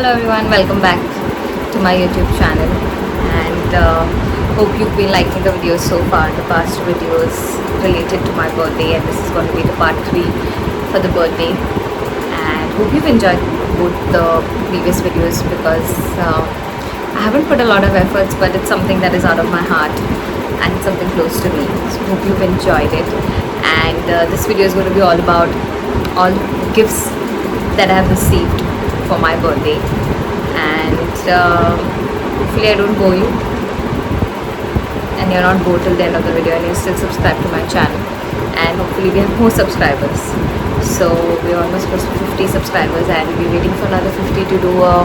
Hello everyone, welcome back to my YouTube channel and hope you've been liking the videos so far, the past videos related to my birthday, and this is going to be the part 3 for the birthday, and hope you've enjoyed both the previous videos because I haven't put a lot of efforts, but it's something that is out of my heart and it's something close to me, so hope you've enjoyed it. And this video is going to be all about all gifts that I have received for my birthday, and hopefully I don't bore you and you're not bored till the end of the video and you still subscribe to my channel, and hopefully we have more subscribers. So we're almost close to 50 subscribers and we're waiting for another 50 to do a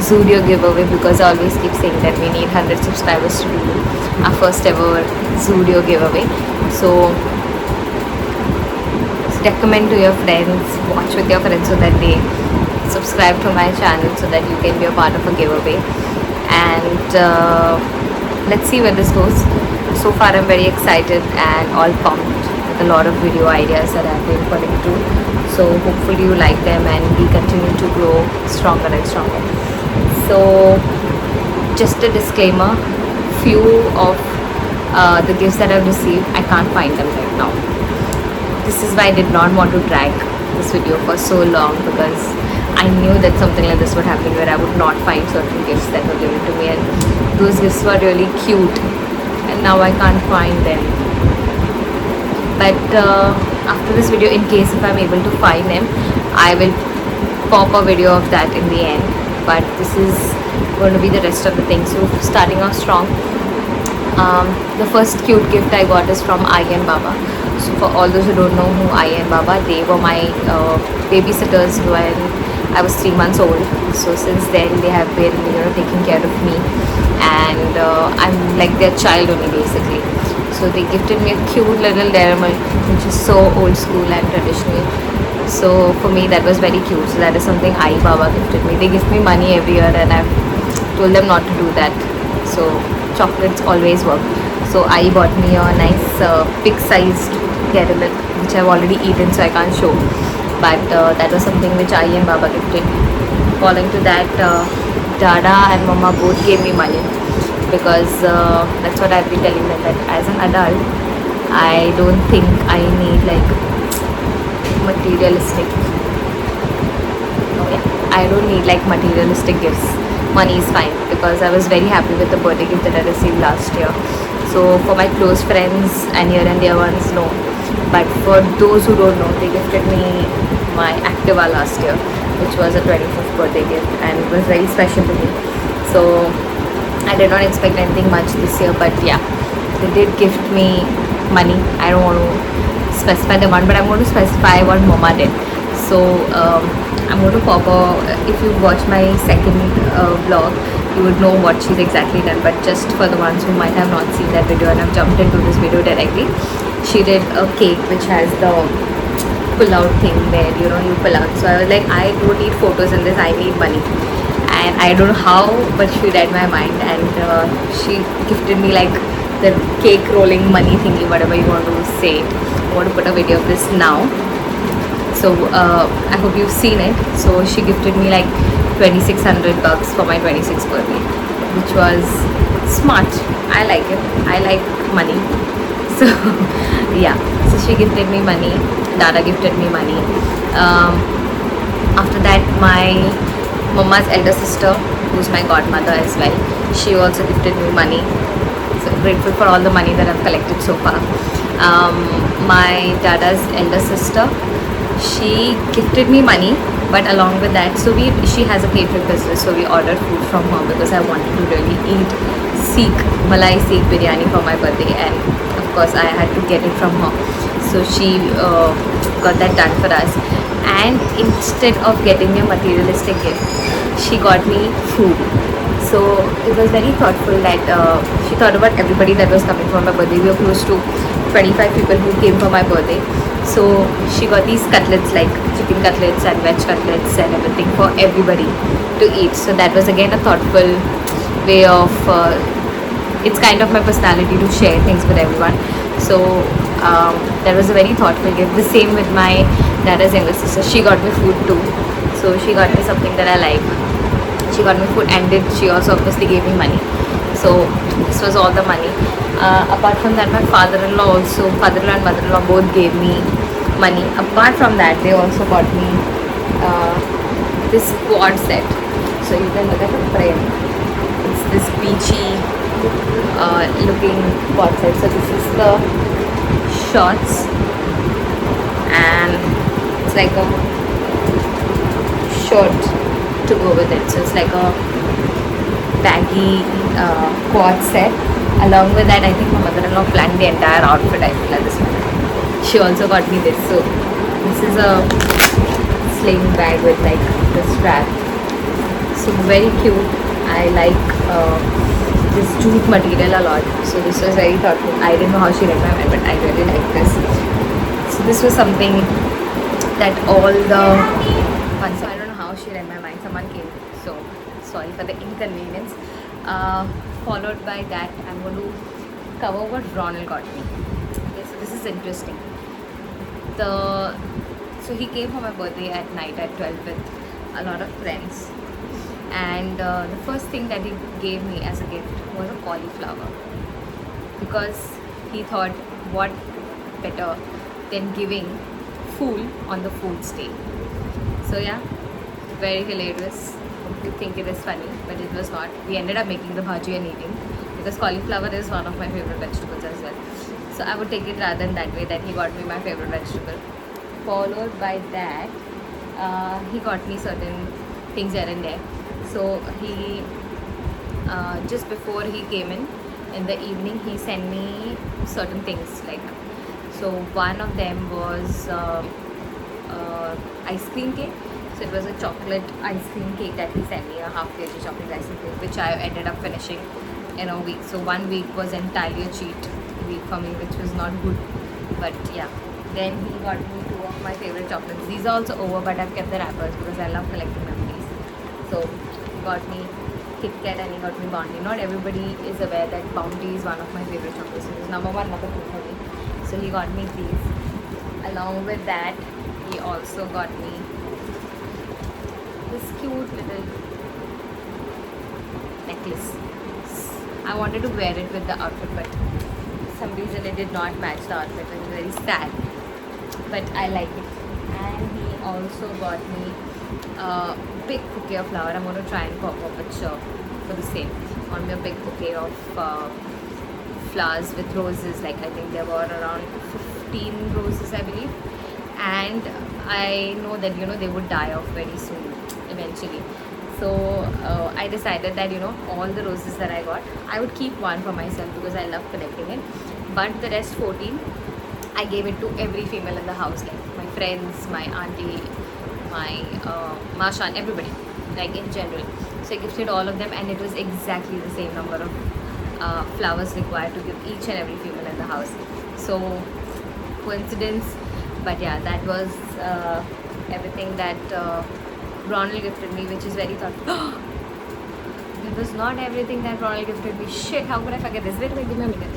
Zudio giveaway, because I always keep saying that we need 100 subscribers to do our first ever Zudio giveaway. So recommend to your friends, watch with your friends so that they subscribe to my channel so that you can be a part of a giveaway. And let's see where this goes. So far I'm very excited and all pumped with a lot of video ideas that I've been putting through, so hopefully you like them and we continue to grow stronger and stronger. So just a disclaimer, few of the gifts that I've received, I can't find them right now. This is why I did not want to drag this video for so long, because I knew that something like this would happen where I would not find certain gifts that were given to me, and those gifts were really cute and now I can't find them. But after this video, in case if I'm able to find them, I will pop a video of that in the end. But this is going to be the rest of the things. So starting off strong, the first cute gift I got is from Ai and Baba. So for all those who don't know who Ai and Baba, they were my babysitters when I was 3 months old. So since then they have been taking care of me, and I'm like their child only basically. So they gifted me a cute little dairy milk, which is so old school and traditional. So for me that was very cute. So that is something Ai Baba gifted me. They give me money every year and I've told them not to do that. So chocolates always work. So Ai bought me a nice big sized dairy milk, which I've already eaten so I can't show. But that was something which Ai and Baba gifted. Following to that, Dada and Mama both gave me money, because that's what I've been telling them, that as an adult I don't think I need like materialistic, I don't need like materialistic gifts. Money is fine, because I was very happy with the birthday gift that I received last year. So for my close friends and here and there ones, no. But for those who don't know, they gifted me my Activa last year, which was a 25th birthday gift, and it was very special to me. So I did not expect anything much this year, but yeah, they did gift me money. I don't want to specify the amount, but I'm going to specify what Mama did. So I'm going to pop if you watch my second vlog, you would know what she's exactly done. But just for the ones who might have not seen that video and have jumped into this video directly, she did a cake which has the pull out thing where you pull out. So I was like, I don't need photos in this, I need money. And I don't know how, but she read my mind, and she gifted me like the cake rolling money thingy, whatever you want to say. I want to put a video of this now. So I hope you've seen it. So she gifted me like 2,600 bucks for my 26th birthday, which was smart. I like it. I like money. So yeah, so she gifted me money. Dada gifted me money. After that, my Mama's elder sister, who's my godmother as well, she also gifted me money. So grateful for all the money that I've collected so far. My Dada's elder sister, she gifted me money, but along with that, so she has a catering business, so we ordered food from her because I wanted to really eat Malai Sikh biryani for my birthday, and of course I had to get it from her. So she got that done for us, and instead of getting me a materialistic gift, she got me food. So it was very thoughtful that she thought about everybody that was coming for my birthday. We were close to 25 people who came for my birthday. So she got these cutlets, like chicken cutlets and veg cutlets and everything for everybody to eat. So that was again a thoughtful way of, it's kind of my personality to share things with everyone. So that was a very thoughtful gift. The same with my Dada's younger sister. She got me food too. So she got me something that I like. she got me food, and she also obviously gave me money. So this was all the money. Apart from that, my father-in-law and mother-in-law both gave me money. Apart from that, they also got me this quad set. So you can look at the frame. It's this beachy looking quad set. So this is the shorts, and it's like a shirt to go with it. So it's like a baggy quad set. Along with that, I think my mother-in-law planned the entire outfit. I feel at this moment. She also got me this. So this is a sling bag with like the strap. So very cute. I like this jute material a lot. So this was very thoughtful. I didn't know how she read my mind, but I really like this. So this was something that all the once I don't know how she read my mind. Someone came. So sorry for the inconvenience. Followed by that, I'm going to cover what Ronald got me. Okay, so this is interesting. So he came for my birthday at night at 12 with a lot of friends, and the first thing that he gave me as a gift was a cauliflower, because he thought what better than giving food on the food stay. So yeah, very hilarious. You think it is funny, but it was not. We ended up making the bhaji and eating, because cauliflower is one of my favorite vegetables as well. So I would take it rather than that way, that he got me my favorite vegetable. Followed by that, he got me certain things here and there. So he just before he came in the evening, he sent me certain things, like, so one of them was ice cream cake. So it was a chocolate ice cream cake that he sent me, a half kg chocolate ice cream cake, which I ended up finishing in a week. So 1 week was entirely a cheat week for me, which was not good. But yeah, then he got me 2 of my favorite chocolates. These are also over, but I've kept the wrappers because I love collecting memories. So he got me Kit Kat and he got me Bounty. Not everybody is aware that Bounty is one of my favorite chocolates. It was number 1, number 2 for me. So he got me these. Along with that, he also got me this cute little necklace. I wanted to wear it with the outfit, but for some reason it did not match the outfit. It was very sad, but I like it. And he also got me a big bouquet of flower. I'm going to try and pop up a picture for the same. Got me a big bouquet of flowers with roses. Like, I think there were around 15 roses, I believe. And I know that, they would die off very soon eventually. So I decided that, all the roses that I got, I would keep one for myself because I love collecting it. But the rest 14, I gave it to every female in the house, like my friends, my auntie, my Masha, and everybody, like in general. So I gifted all of them, and it was exactly the same number of flowers required to give each and every female in the house. So coincidence, but yeah, that was everything that Ronald gifted me, which is very thoughtful. It was not everything that Ronald gifted me. Shit, how could I forget this? Wait, give me a minute.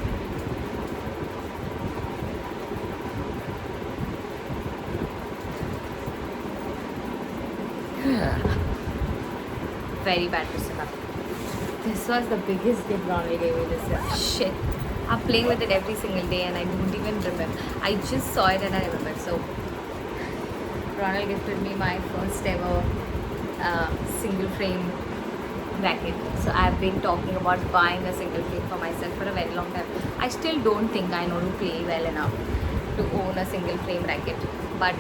Very bad, Priscilla. This was the biggest gift Ronald gave me this year. Shit. I'm playing with it every single day and I don't even remember. I just saw it and I remember. So, Ronald gifted me my first ever single frame racket. So I've been talking about buying a single frame for myself for a very long time. I still don't think I know to play well enough to own a single frame racket. But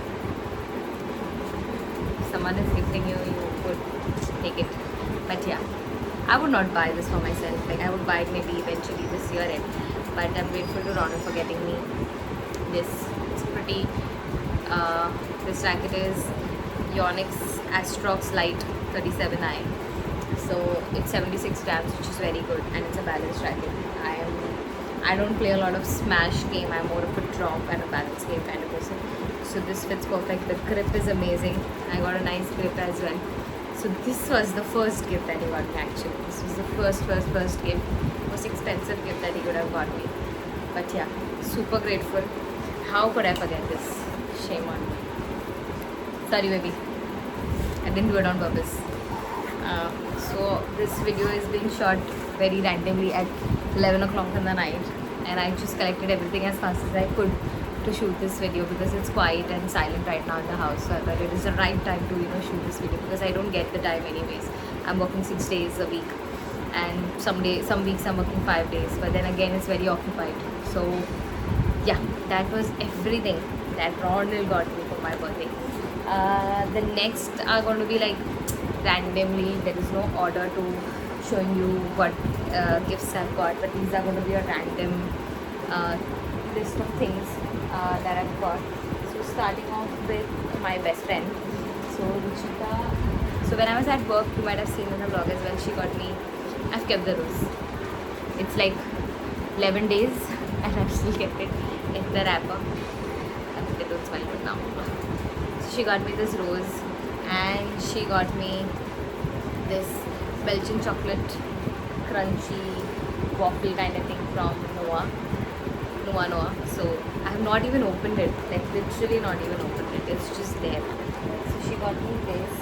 if someone is gifting you, you could take it. But yeah, I would not buy this for myself. Like, I would buy it maybe eventually this year end. But I'm grateful to Ronald for getting me this. It's pretty. This racket is Yonex Astrox Lite 37i. So it's 76 grams, which is very good, and it's a balanced racket. I don't play a lot of smash game. I'm more of a drop and a balance game kind of person. So this fits perfect. The grip is amazing. I got a nice grip as well. So this was the first gift that he got me actually. This was the first gift. Most expensive gift that he could have got me. But yeah, super grateful. How could I forget this? Shame on me. Sorry baby. I didn't do it on purpose. So this video is being shot very randomly at 11 o'clock in the night, and I just collected everything as fast as I could to shoot this video because it's quiet and silent right now in the house. So I thought it is the right time to shoot this video because I don't get the time anyways. I'm working 6 days a week, and some weeks I'm working 5 days, but then again it's very occupied. So yeah, that was everything that Ronald got me for my birthday. The next are going to be like randomly. There is no order to showing you what gifts I've got, but these are going to be a random list of things that I've got. So starting off with my best friend, so Ruchita. So when I was at work, you might have seen in the vlog as well, she got me, I've kept the rose. It's like 11 days and I've still kept it in the wrapper. They don't smell good now. So she got me this rose, and she got me this Belgian chocolate crunchy waffle kind of thing from Noah. So I have not even opened it, like literally not even opened it, it's just there. So she got me this.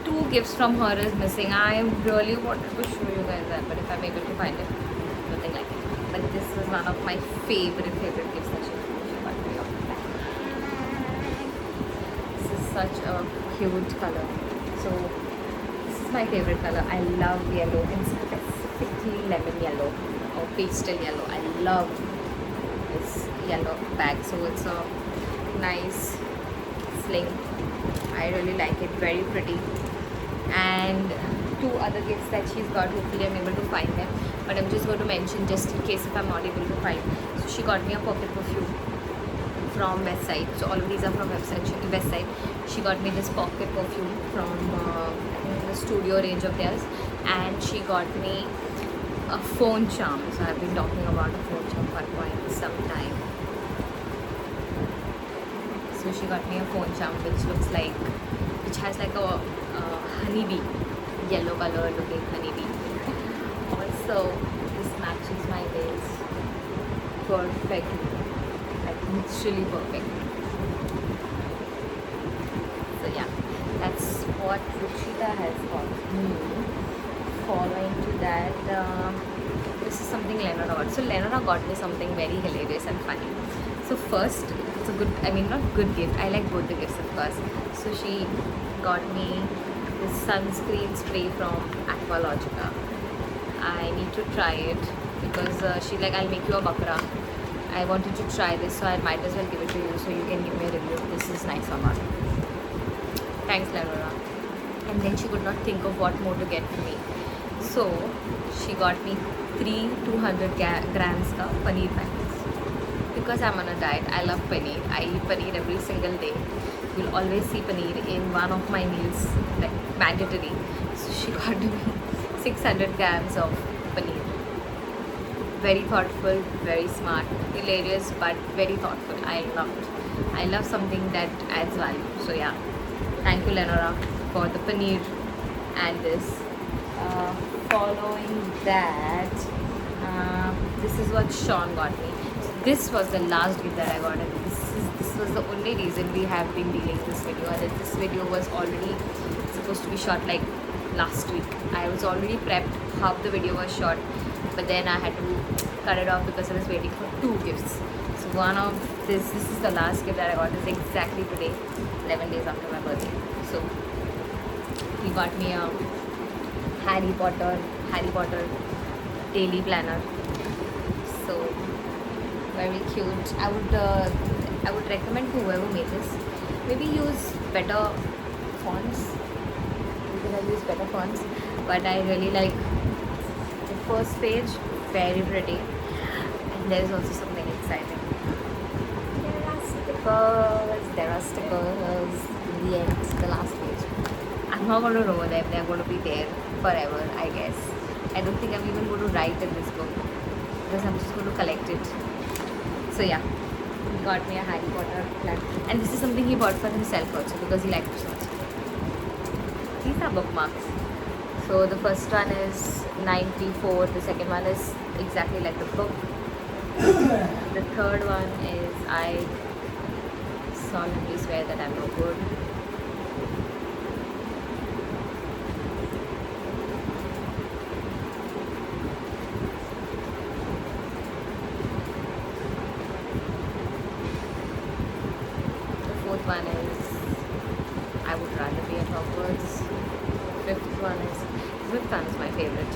2 gifts from her is missing. I really wanted to show you guys that, but if I'm able to find it, nothing like it. But this was one of my favorite gifts that she got me off the back. This is such a cute color. So this is my favorite color. I love yellow, and specifically lemon yellow or pastel yellow. I love this yellow bag. So it's a nice sling. I really like it, very pretty. And 2 other gifts that she's got, hopefully I'm able to find them, but I'm just going to mention just in case if I'm not able to find. So she got me a pocket perfume from Westside. So all of these are from Westside. She got me this pocket perfume from I think the studio range of theirs, and she got me a phone charm. So I've been talking about a phone charm for quite some time. So she got me a phone charm which has like a honeybee, yellow color looking honeybee. Also, this matches my nails perfectly, like literally perfect. So yeah, that's what Ruchita has got me. Following to that, this is something Lenora got. So Lenora got me something very hilarious and funny. So first, it's a good, not good gift. I like both the gifts, of course. So she got me this sunscreen spray from Aqualogica. I need to try it because she's like, I'll make you a bakra. I wanted to try this, so I might as well give it to you so you can give me a review if this is nice or not. Thanks, Lenora. And then she could not think of what more to get for me. So she got me 3 200 grams of paneer packets. Because I'm on a diet, I love paneer. I eat paneer every single day. You'll always see paneer in one of my meals, like mandatory. So she got me 600 grams of paneer. Very thoughtful, very smart, hilarious, but very thoughtful. I love something that adds value. So yeah, thank you, Lenora, for the paneer and this. Following that, this is what Sean got me. This was the last gift that I got, and this was the only reason we have been dealing this video. And this video was already supposed to be shot like last week. I was already prepped, half the video was shot, but then I had to cut it off because I was waiting for 2 gifts. So one of this is the last gift that I got. Is exactly today, 11 days after my birthday. So he got me a Harry Potter daily planner. So very cute. I would recommend to whoever made this, maybe use better fonts, because I use better fonts, but I really like the first page, very pretty, and there's also something exciting. There are stickers in the end, the last page. I'm not going to know them, they're going to be there forever, I guess. I don't think I'm even going to write in this book because I'm just going to collect it. So yeah, he got me a Harry Potter plan, and this is something he bought for himself also because he liked it so much. These are bookmarks. So the first one is 94, the second one is exactly like the book. The third one is I solemnly swear that I'm no good. Fourth one is I would rather be at Hogwarts. Fifth one is my favorite.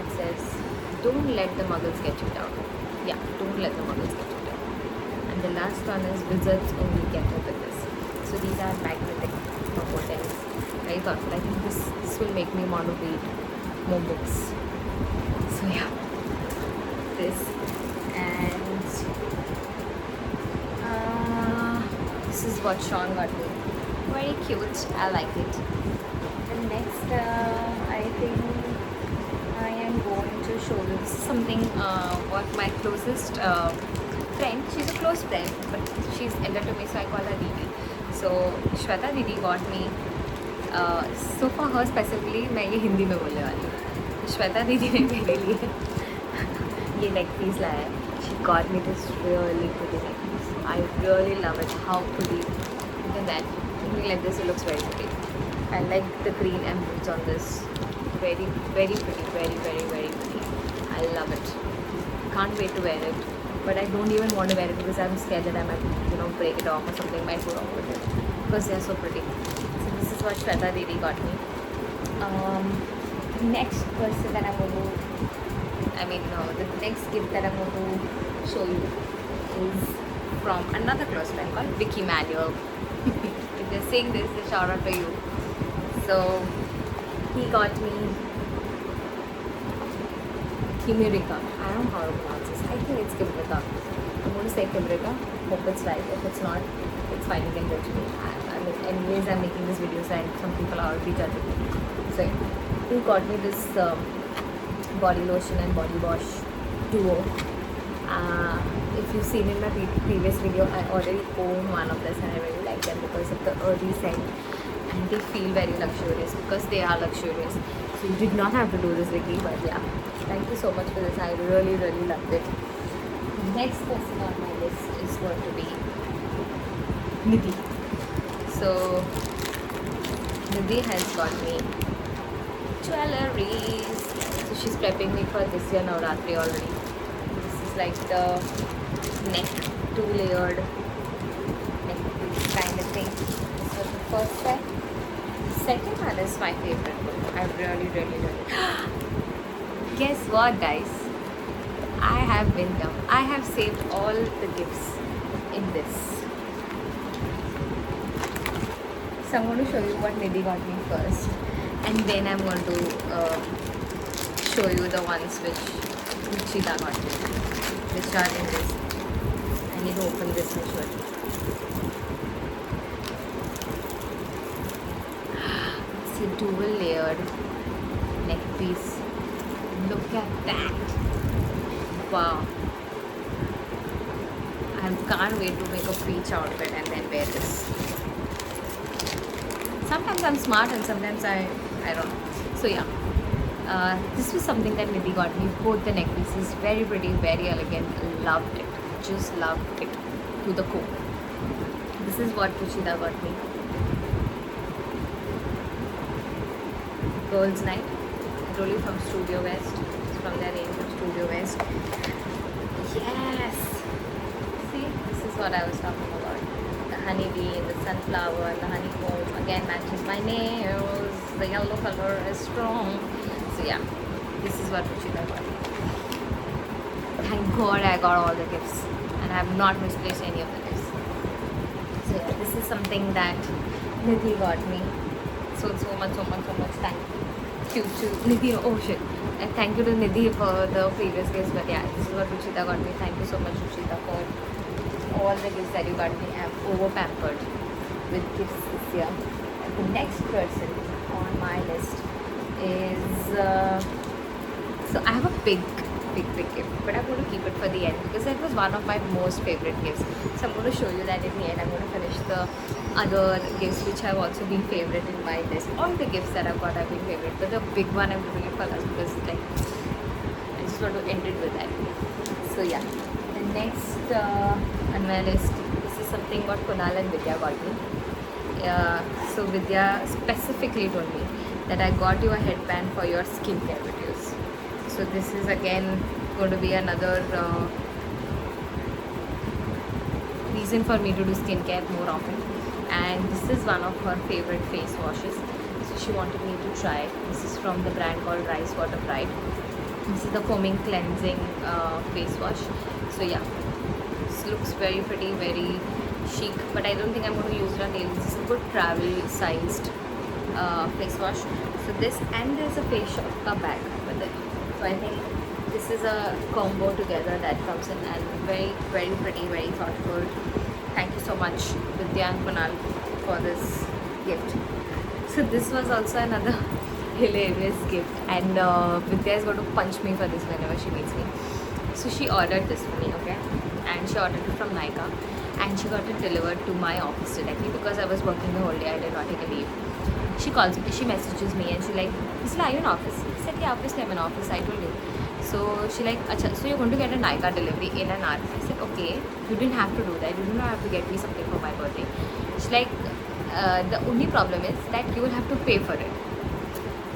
It says, "Don't let the Muggles get you down." Yeah, don't let the Muggles get you down. And the last one is, "Wizards only get up with this." So these are magnetic things. Very thoughtful. I think this will make me want to read more books. So yeah, this and this is what Sean got me. Very cute. I like it. And next, I think I am going to show you something. What my closest friend. She's a close friend, but she's elder to me, so I call her Didi. So Shweta Didi got me. So for her specifically, मैं ये हिंदी में बोलने वाली हूँ. श्वेता दीदी ने मेरे लिए ये नेक पीस लाया है. She got me this really pretty neck piece. I really love it. How pretty! Look at that. Looking like this, it looks very pretty. I like the green emeralds on this. Very, very pretty. Very, very, very pretty. I love it. Can't wait to wear it. But I don't even want to wear it because I'm scared that I might, break it off or something might go wrong with it. Because they're so pretty. So this is what Shweta Didi got me. The next person that I'm going to, the next gift that I'm going to show you is from another close friend called Vicky Manuel. If you're seeing this, a shout out to you. So he got me Kimirica. I don't know how to pronounce this. I think it's Kimirica. I'm going to say Kimirica. Hope it's right. If it's not, it's fine. You can judge me. Anyways, I'm making this video, so some people are already judging me. So he got me this body lotion and body wash duo. If you've seen in my previous video, I already own one of this and I really like them because of the earthy scent, and they feel very luxurious because they are luxurious. So you did not have to do this, Vicky, but yeah, thank you so much for this. I really, really loved it. Next person on my list is going to be Nidhi. So Nidhi has got me jewelries. So she's prepping me for this year Navratri already. This is like the neck, 2-layered neck kind of thing. This was the first set. The second one is my favorite book. I really, really, really. Guess what, guys? I have been dumb. I have saved all the gifts in this. So I'm going to show you what Nidhi got me first, and then I'm going to show you the ones which Ruchita got me, which are in this. I need to open this and show you. It's a dual-layered neck piece. Look at that! Wow! I can't wait to make a peach outfit and then wear this. Sometimes I'm smart and sometimes I don't know. So yeah, this was something that Nidhi got me. Both the neck pieces, very pretty, very elegant. Loved it. Just loved it to the core. This is what Ruchita got me. Girls' Night. I told you from Studio West. It's from their range of Studio West. Yes! See, this is what I was talking about. The honeybee, the sunflower, and the honeycomb again matches my nails. The yellow color is strong. So yeah, this is what Ruchita got. Thank God I got all the gifts and I have not misplaced any of the gifts. So yeah, this is something that Nidhi got me. So much thank you to Nidhi. Oh shit. And thank you to Nidhi for the previous gifts. But yeah, this is what Ruchita got me. Thank you so much, Ruchita, for all the gifts that you got me. I'm over pampered with gifts this year. And the next person on my list is so I have a big gift, but I'm going to keep it for the end because it was one of my most favorite gifts. So I'm going to show you that in the end. I'm going to finish the other gifts which have also been favorite in my list. All the gifts that I've got have been favorite, but the big one I'm doing it for last because I just want to end it with that. So yeah, the next on my list, this is something what Kunal and Vidya got me. So Vidya specifically told me that I got you a headband for your skincare videos. So this is again going to be another these reason for me to do skincare more often. And this is one of her favorite face washes, so she wanted me to try. This is from the brand called Rice Water Pride. This is the foaming cleansing face wash. So yeah, this looks very pretty, very chic, but I don't think I'm going to use it on daily. This is a good travel sized face wash. So this, and there's a facial bag with it. So I think this is a combo together that comes in, and very, very pretty, very thoughtful. Thank you so much, Vidya and Kunal, for this gift. So this was also another hilarious gift, and Vidya is going to punch me for this whenever she meets me. So she ordered this for me, okay, and she ordered it from Nykaa, and she got it delivered to my office directly because I was working the whole day. I did not take a leave. She calls me, she messages me, and she like, Isla, are you in office? I said, yeah, obviously I'm in office, I told you. So she like, Acha, so you're going to get a Nykaa delivery in an hour. I said, okay, you didn't have to do that. You do not have to get me something for my birthday. She's like, the only problem is that you will have to pay for it.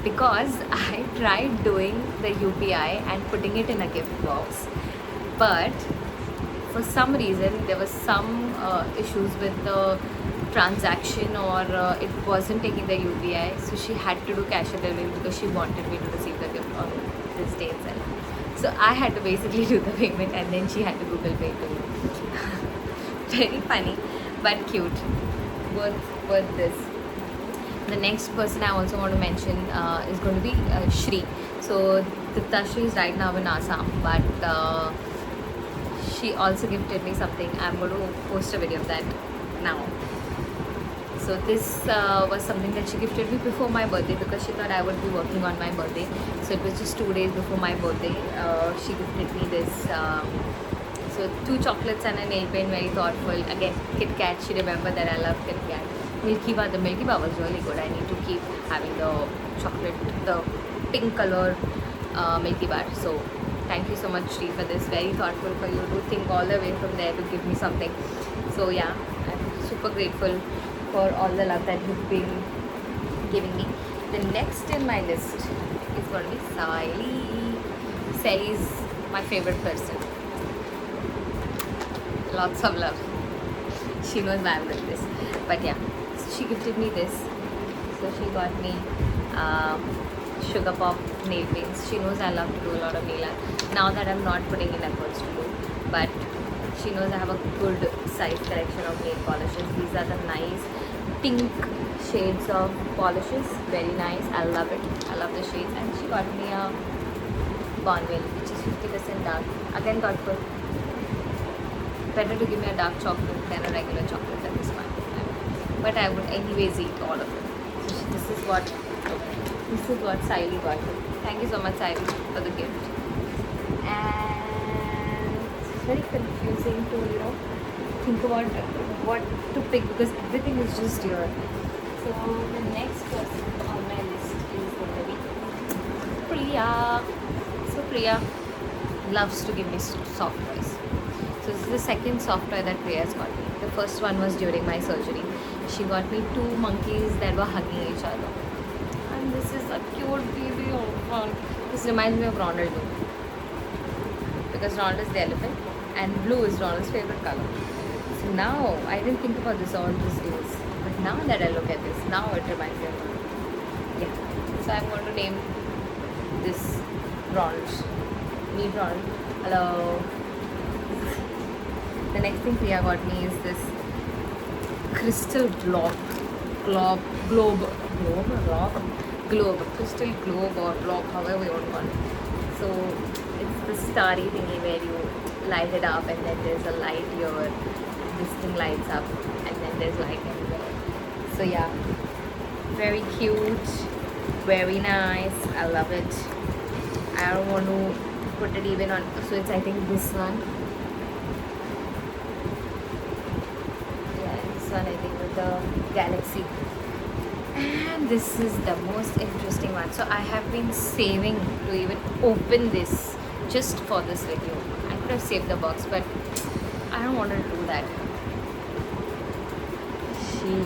Because I tried doing the UPI and putting it in a gift box, but for some reason there was some issues with the transaction, or it wasn't taking the UPI, so she had to do cash on delivery because she wanted me to receive the gift on this day itself. So I had to basically do the payment, and then she had to Google Pay to me. Very funny but cute. Worth this. The next person I also want to mention is going to be Shri. So Shri is right now in Assam, but she also gifted me something. I'm going to post a video of that now. So this was something that she gifted me before my birthday because she thought I would be working on my birthday. So it was just 2 days before my birthday. She gifted me this. So 2 chocolates and a nail paint, very thoughtful. Again, Kit Kat. She remembered that I love Kit Kat. Milky Bar, the Milky Bar was really good. I need to keep having the chocolate, the pink color Milky Bar. So thank you so much, Shri, for this. Very thoughtful for you to think all the way from there to give me something. So yeah, I'm super grateful for all the love that you've been giving me. The next in my list is going to be Saili. Saili is my favorite person. Lots of love. She knows why I'm doing this. But yeah, so she gifted me this. So she got me Sugar Pop nail paints. She knows I love to do a lot of nail art. Now that I'm not putting in efforts to do, but she knows I have a good size collection of nail polishes. These are the nice pink shades of polishes. Very nice. I love it. I love the shades. And she got me a Bonville, which is 50% dark. Again, thoughtful. Better to give me a dark chocolate than a regular chocolate at this point. But I would anyways eat all of it. So this is what Saili got me. Thank you so much, Saili, for the gift. And it's very confusing to think about what to pick because everything is just here. So the next person on my list is going to be Priya. So Priya loves to give me soft toys. So this is the second soft toy that Priya's got me. The first one was during my surgery. She got me 2 monkeys that were hugging each other. And this is a cute baby elephant. This reminds me of Ronald because Ronald is the elephant and blue is Ronald's favorite color. So now, I didn't think about this all these days. But now that I look at this, now it reminds me of Ronald. Yeah. So I'm going to name this Ronald. Meet Ronald. Hello. The next thing Priya got me is this crystal globe, crystal globe or blob, however you want to call it. So it's the starry thingy where you light it up and then there's a light here, this thing lights up and then there's light everywhere. So yeah, very cute, very nice, I love it. I don't want to put it even on, so it's I think this one. I think with the Galaxy, and this is the most interesting one. So I have been saving to even open this just for this video. I could have saved the box, but I don't want to do that.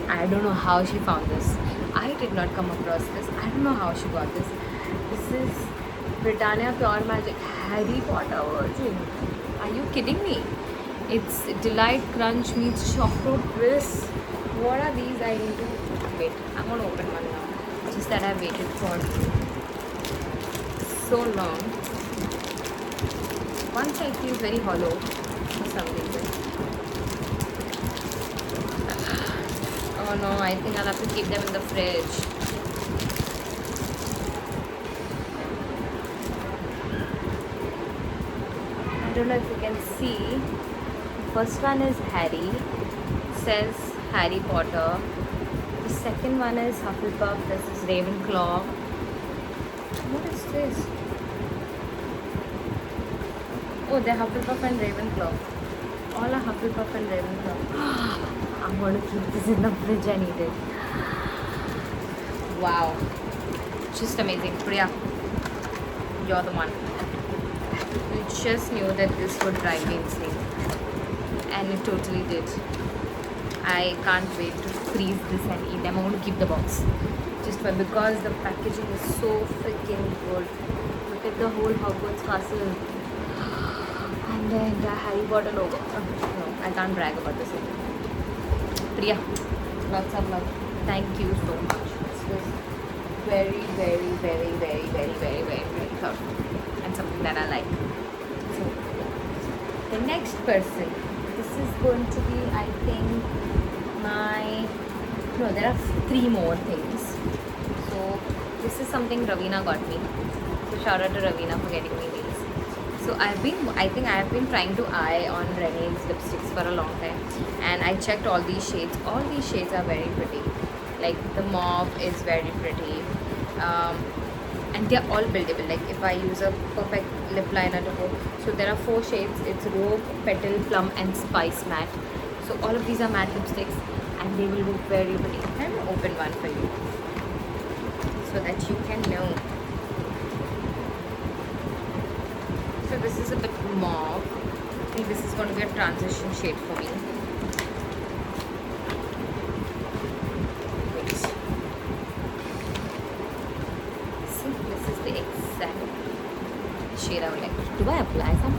I don't know how she found this. I did not come across this. I don't know how she got this. This is Britannia Pure Magic Harry Potter version. Are you kidding me? It's Delight Crunch meets chocolate bliss. What are these? I need to wait. I'm gonna open one now. Just that I've waited for so long. One side feels very hollow for some reason. Oh no, I think I'll have to keep them in the fridge. I don't know if you can see. First one is Harry, says Harry Potter. The second one is Hufflepuff, this is Ravenclaw. What is this? Oh, they're Hufflepuff and Ravenclaw. All are Hufflepuff and Ravenclaw. I'm going to keep this in the fridge, I need it. Wow. Just amazing. Priya, you're the one. You just knew that this would drive me insane. And it totally did. I can't wait to freeze this and eat them. I want to keep the box just because the packaging is so freaking good. Look at the whole Hogwarts castle and then the Harry Potter logo. No, I can't brag about this. Priya, lots of love. Thank you so much. This was very, very, very, very, very, very, very, very thoughtful and something that I like. So, the next person. This is going to be, I think, there are 3 more things. So this is something Ravina got me. So shout out to Ravina for getting me these. So I think I have been trying to eye on Renee's lipsticks for a long time, and I checked all these shades. All these shades are very pretty. Like the mauve is very pretty. And they're all buildable. Like if I use a perfect lip liner to go, so there are 4 shades. It's Rogue, Petal, Plum and Spice Matte. So all of these are matte lipsticks and they will look very pretty. I'm going to open one for you so that you can know. So this is a bit mauve. I think this is going to be a transition shade for me. Shade I would like. Do I apply some?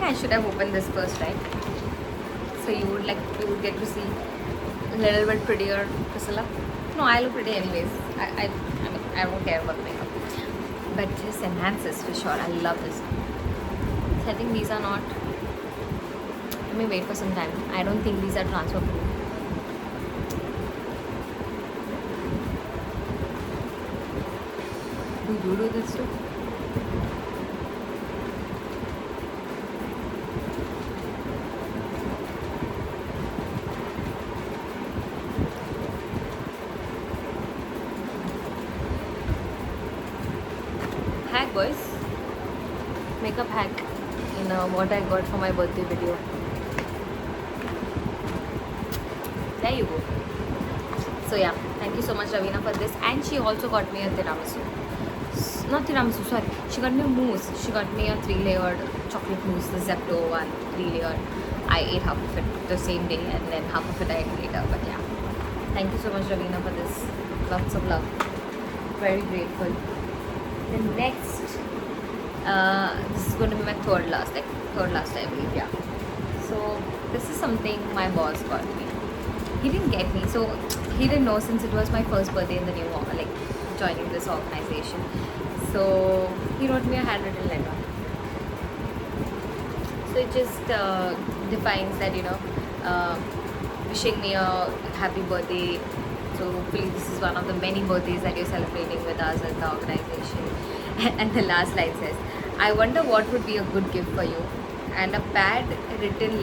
I should have opened this first, right? So you would get to see a little bit prettier Priscilla. No, I look pretty anyways. I mean, I don't care about makeup, but this enhances for sure. I love this. So I think these are not. Let me wait for some time. I don't think these are transfer proof. Do you do this too? Hack, boys. Makeup hack in what I got for my birthday video. There you go. So yeah, thank you so much Ravina for this. And she also got me a tiramisu. Not tiramisu, sorry. She got me a mousse. She got me a 3-layered chocolate mousse, the Zepto one, 3-layered. I ate half of it the same day and then half of it I ate later. But yeah, thank you so much Ravina for this. Lots of love. Very grateful. The next, this is going to be my third last I believe, yeah. So this is something my boss got me. He didn't get me, so he didn't know since it was my first birthday in the new joining this organization. So he wrote me a handwritten letter. So it just defines that wishing me a happy birthday. So hopefully this is one of the many birthdays that you're celebrating with us as the organization. And the last line says, I wonder what would be a good gift for you. And a badly written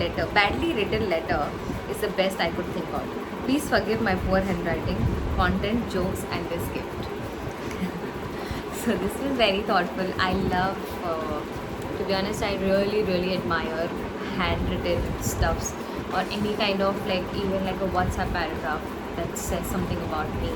letter is the best I could think of. Please forgive my poor handwriting, content, jokes and this gift. So this was very thoughtful. I love, to be honest, I really, really admire handwritten stuffs. or any kind of like even like a WhatsApp paragraph that says something about me,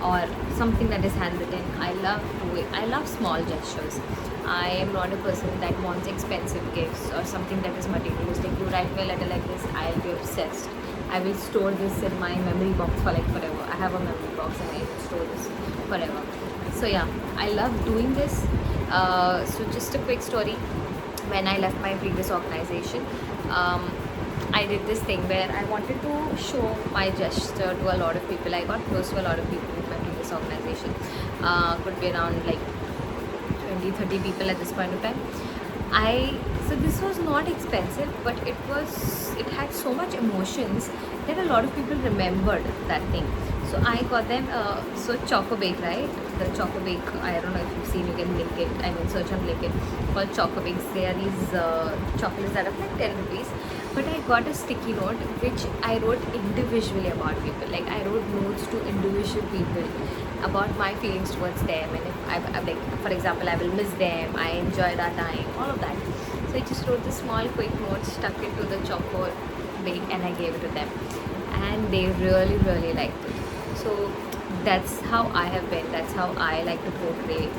or something that is handwritten. I love doing. I love small gestures. I am not a person that wants expensive gifts or something that is materialistic. You write me a letter like this, I'll be obsessed. I will store this in my memory box for like forever. I have a memory box and I will store this forever. So yeah, I love doing this. So just a quick story. When I left my previous organization, I did this thing where I wanted to show my gesture to a lot of people. I got close to a lot of people with my previous organization. Could be around like 20-30 people at this point of time. So this was not expensive, but it had so much emotions that a lot of people remembered that thing. So I got them. So Choco Bake, right? The Choco Bake. I don't know if you've seen. You can link it. I mean, search on link it. Called Choco Bakes. They are these chocolates that are like 10 rupees. But I got a sticky note which I wrote individually about people. Like I wrote notes to individual people about my feelings towards them, and if I like, for example, I will miss them. I enjoyed our time. All of that. So I just wrote this small, quick note, stuck it to the Choco Bake, and I gave it to them, and they really, really liked it. So that's how I have been. That's how I like to portray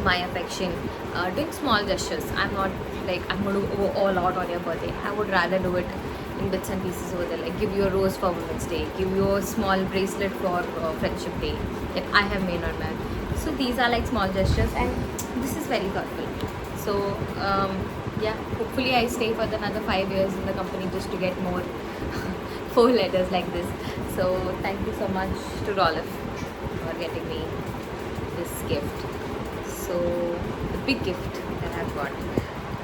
my affection, doing small gestures. I'm not like I'm going to go all out on your birthday. I would rather do it in bits and pieces over there, like give you a rose for Women's Day, give you a small bracelet for Friendship Day that I have made on my. So these are like small gestures, and this is very thoughtful. So yeah, hopefully I stay for another 5 years in the company just to get more 4 letters like this. So thank you so much to Rolf for getting me this gift. So the big gift that I've got,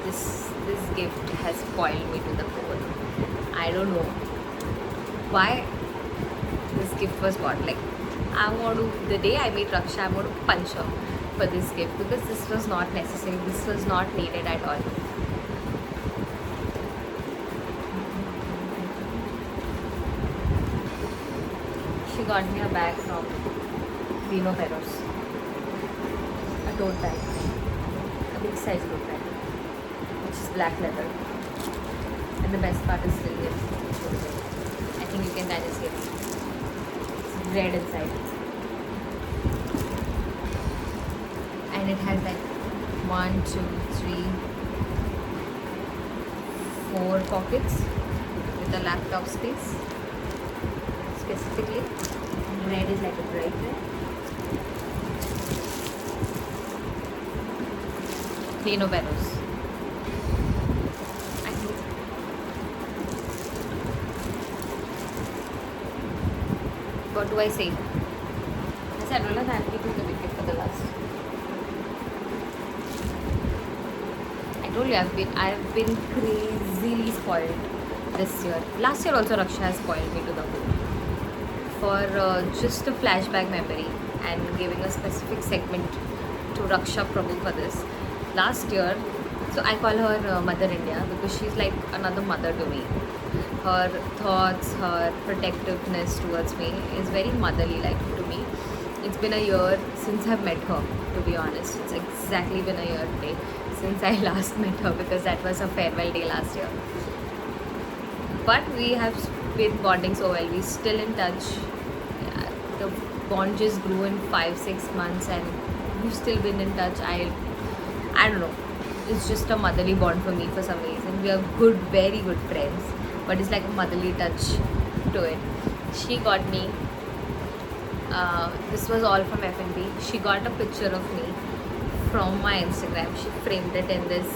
this gift has spoiled me to the core. I don't know why this gift was bought. Like the day I meet Raksha, I'm going to punch her for this gift, because this was not necessary. This was not needed at all. She got me a bag from Dino Perros. A tote bag. A big size tote bag. Which is black leather. And the best part is still here. I think you can kind of see it. It's red inside. And it has like 1, 2, 3, 4 pockets with a laptop space. Specifically, red is like a bright red. Dino Perros. What do I say? I said, Rola, thank you to the wicket for the last. I told you I've been crazily spoiled this year. Last year also Raksha has spoiled me to the core. For just a flashback memory and giving a specific segment to Raksha Prabhu for this. Last year, so I call her Mother India because she's like another mother to me. Her thoughts, her protectiveness towards me is very motherly like to me. It's been a year since I've met her, to be honest. It's exactly been a year today since I last met her, because that was her farewell day last year. But we have been bonding so well. We're still in touch. The bond just grew in 5-6 months, and we've still been in touch. I don't know. It's just a motherly bond for me for some reason. We are good, very good friends, but it's like a motherly touch to it. She got me. This was all from F&B. She got a picture of me from my Instagram. She framed it in this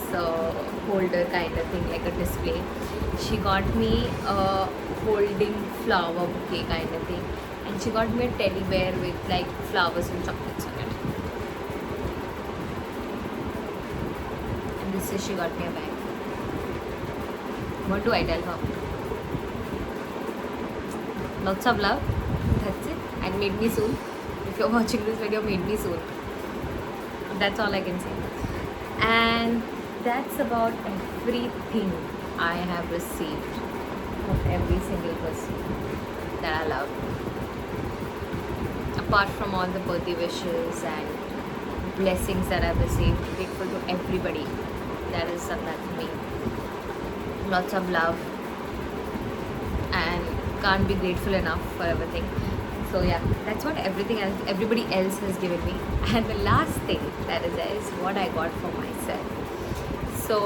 holder kind of thing, like a display. She got me a holding flower bouquet kind of thing, and she got me a teddy bear with like flowers and chocolates on it. And this is, she got me a bag. What do I tell her? Lots of love. That's it. And meet me soon. If you're watching this video, meet me soon. That's all I can say. And that's about everything I have received from every single person that I love. Apart from all the birthday wishes and blessings that I've received, grateful to everybody that has done that for me. Lots of love, and can't be grateful enough for everything. So yeah, that's what everybody else has given me. And the last thing that is there is what I got for myself. So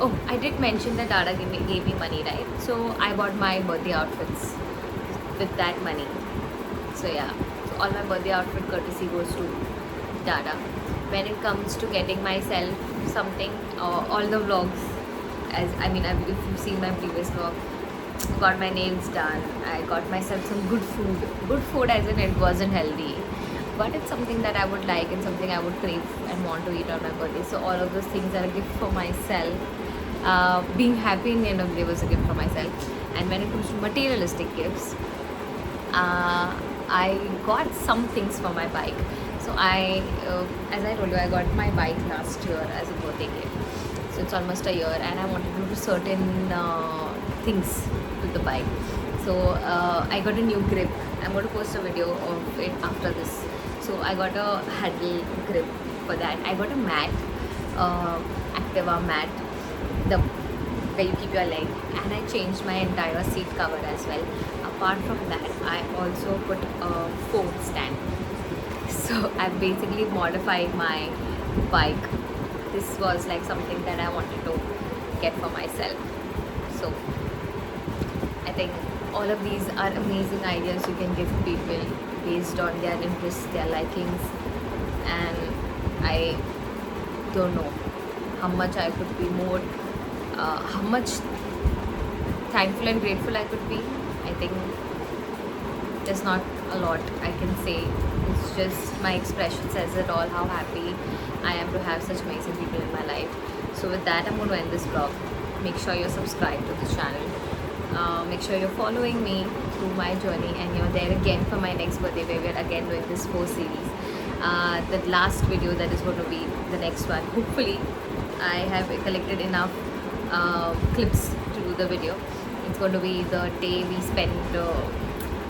oh, I did mention that Dada gave me money, right? So I bought my birthday outfits with that money. So yeah, so all my birthday outfit courtesy goes to Dada. When it comes to getting myself something, all the vlogs, as I mean, if you've seen my previous vlog, got my nails done. I got myself some good food. Good food as in it wasn't healthy, but it's something that I would like and something I would crave and want to eat on my birthday. So all of those things are a gift for myself. Being happy in the end of the day was a gift for myself. And when it comes to materialistic gifts, I got some things for my bike. So as I told you, I got my bike last year as a birthday gift. So it's almost a year, and I wanted to do certain things with the bike. So I got a new grip. I'm going to post a video of it after this. So I got a handle grip for that. I got a mat, Activa mat, the where you keep your leg, and I changed my entire seat cover as well. Apart from that, I also put a phone stand. So I basically modified my bike. This was like something that I wanted to get for myself. So I think all of these are amazing ideas you can give people based on their interests, their likings, and I don't know how much I could be more, how much thankful and grateful I could be. I think there's not a lot I can say. It's just my expression says it all, how happy I am to have such amazing people in my life. So with that, I'm going to end this vlog. Make sure you're subscribed to this channel. Make sure you're following me through my journey, and you're there again for my next birthday where we're again doing this 4 series. The last video that is going to be the next one. Hopefully I have collected enough clips to do the video. It's going to be the day we spent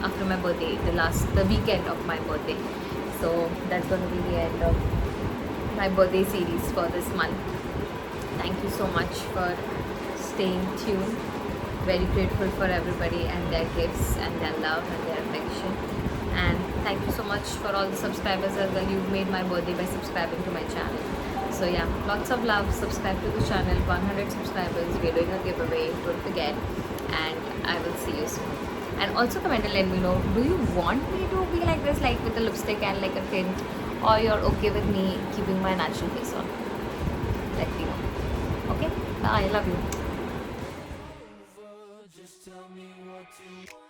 after my birthday, the weekend of my birthday. So that's going to be the end of my birthday series for this month. Thank you so much for staying tuned. Very grateful for everybody and their gifts and their love and their affection. And thank you so much for all the subscribers as well. You've made my birthday by subscribing to my channel. So yeah, lots of love. Subscribe to the channel. 100 subscribers. We're doing a giveaway. Don't forget. And I will see you soon. And also comment and let me know, do you want me to be like this, like with a lipstick and like a tint, or you're okay with me keeping my natural face on? Let me know. Okay? Bye. I love you. Just tell me what you want.